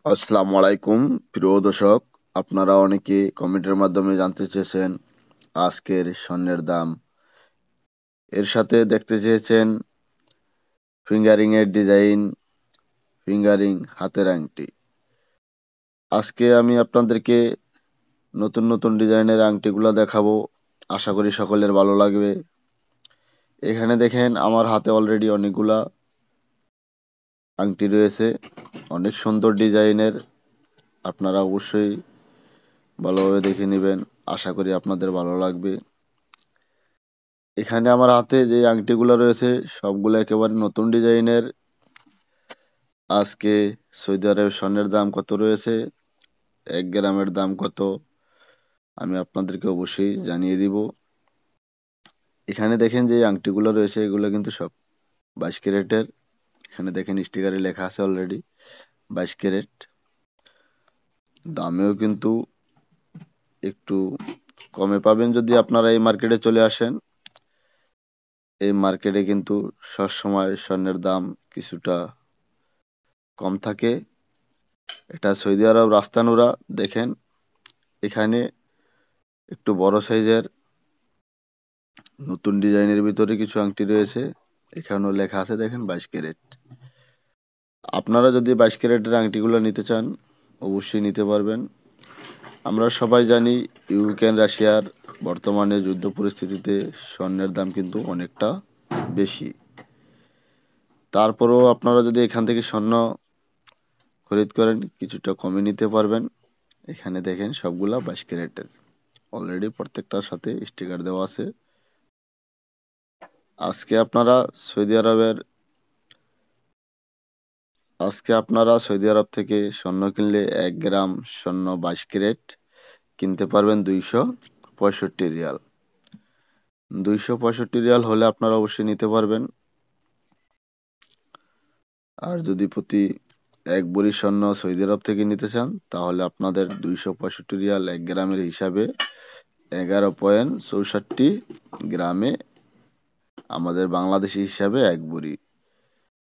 আসসালামু আলাইকুম প্রিয় দর্শক, আপনারা অনেকে কমেন্টের মাধ্যমে জানতে চেয়েছেন আজকের স্বর্ণের দাম। এর সাথে দেখতে চেয়েছেন ফিঙ্গারিং এর ডিজাইন, ফিঙ্গারিং হাতের আংটি। আজকে আমি আপনাদেরকে নতুন নতুন ডিজাইনের আংটিগুলো দেখাবো, আশা করি সকলের ভালো লাগবে। এখানে দেখেন আমার হাতে অলরেডি অনেকগুলা আংটি রয়েছে, অনেক সুন্দর ডিজাইনের। আপনারা অবশ্যই ভালোভাবে দেখে নেবেন, আশা করি আপনাদের ভালো লাগবে। এখানে আমার হাতে যে আংটিগুলো রয়েছে সবগুলো একেবারে নতুন ডিজাইনের। আজকে সৌদি আরবের স্বর্ণের দাম কত রয়েছে, 1 গ্রামের দাম কত, আমি আপনাদেরকে অবশ্যই জানিয়ে দিব। এখানে দেখেন যে আংটিগুলো রয়েছে এগুলো কিন্তু সব 22 ক্যারেটের। এখানে দেখেন স্টিকারে লেখা আছে অলরেডি 22 ক্যারেট। দামেও কিন্তু একটু কমে পাবেন যদি আপনারা এই মার্কেটে চলে আসেন। এই মার্কেটে কিন্তু সবসময় স্বর্ণের দাম কিছুটা কম থাকে। এটা সৌদি আরব রাস্তানুরা। দেখেন এখানে একটু বড় সাইজের নতুন ডিজাইনের ভিতরে কিছু আংটি রয়েছে। এখানেও লেখা আছে দেখেন 22 ক্যারেট। আপনারা যদি 22 ক্যারেটের আংটিগুলো নিতে চান অবশ্যই নিতে পারবেন। আমরা সবাই জানি ইউক্রেন রাশিয়ার বর্তমানে যুদ্ধ পরিস্থিতিতে স্বর্ণের দাম কিন্তু অনেকটা বেশি। তারপরেও আপনারা যদি এখান থেকে স্বর্ণ খরিদ করেন কিছুটা কমে নিতে পারবেন। এখানে দেখেন সবগুলা 22 ক্যারেটের, অলরেডি প্রত্যেকটার সাথে স্টিকার দেওয়া আছে। আজকে আপনারা সৌদি আরবের আজকে আপনারা সৌদি আরব থেকে স্বর্ণ কিনলে 1 গ্রাম স্বর্ণ 22 ক্যারেট কিনতে পারবেন 265 রিয়াল। 265 রিয়াল হলে আপনারা অবশ্যই নিতে পারবেন। আর যদি প্রতি 1 ভরি স্বর্ণ সৌদি আরব থেকে নিতে চান তাহলে আপনাদের 265 রিয়াল 1 গ্রামের হিসাবে 11.64 গ্রামে, আমাদের বাংলাদেশি হিসাবে 1 ভরি।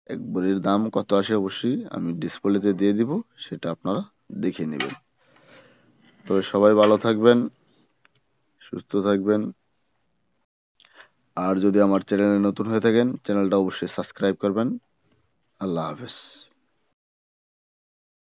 1 ভরির দাম কত আসে অবশ্যই আমি ডিসপ্লেতে দিয়ে দিব, সেটা আপনারা দেখে নেবেন। তো সবাই ভালো থাকবেন, সুস্থ থাকবেন। আর যদি আমার চ্যানেলে নতুন হয়ে থাকেন চ্যানেলটা অবশ্যই সাবস্ক্রাইব করবেন। আল্লাহ হাফেজ।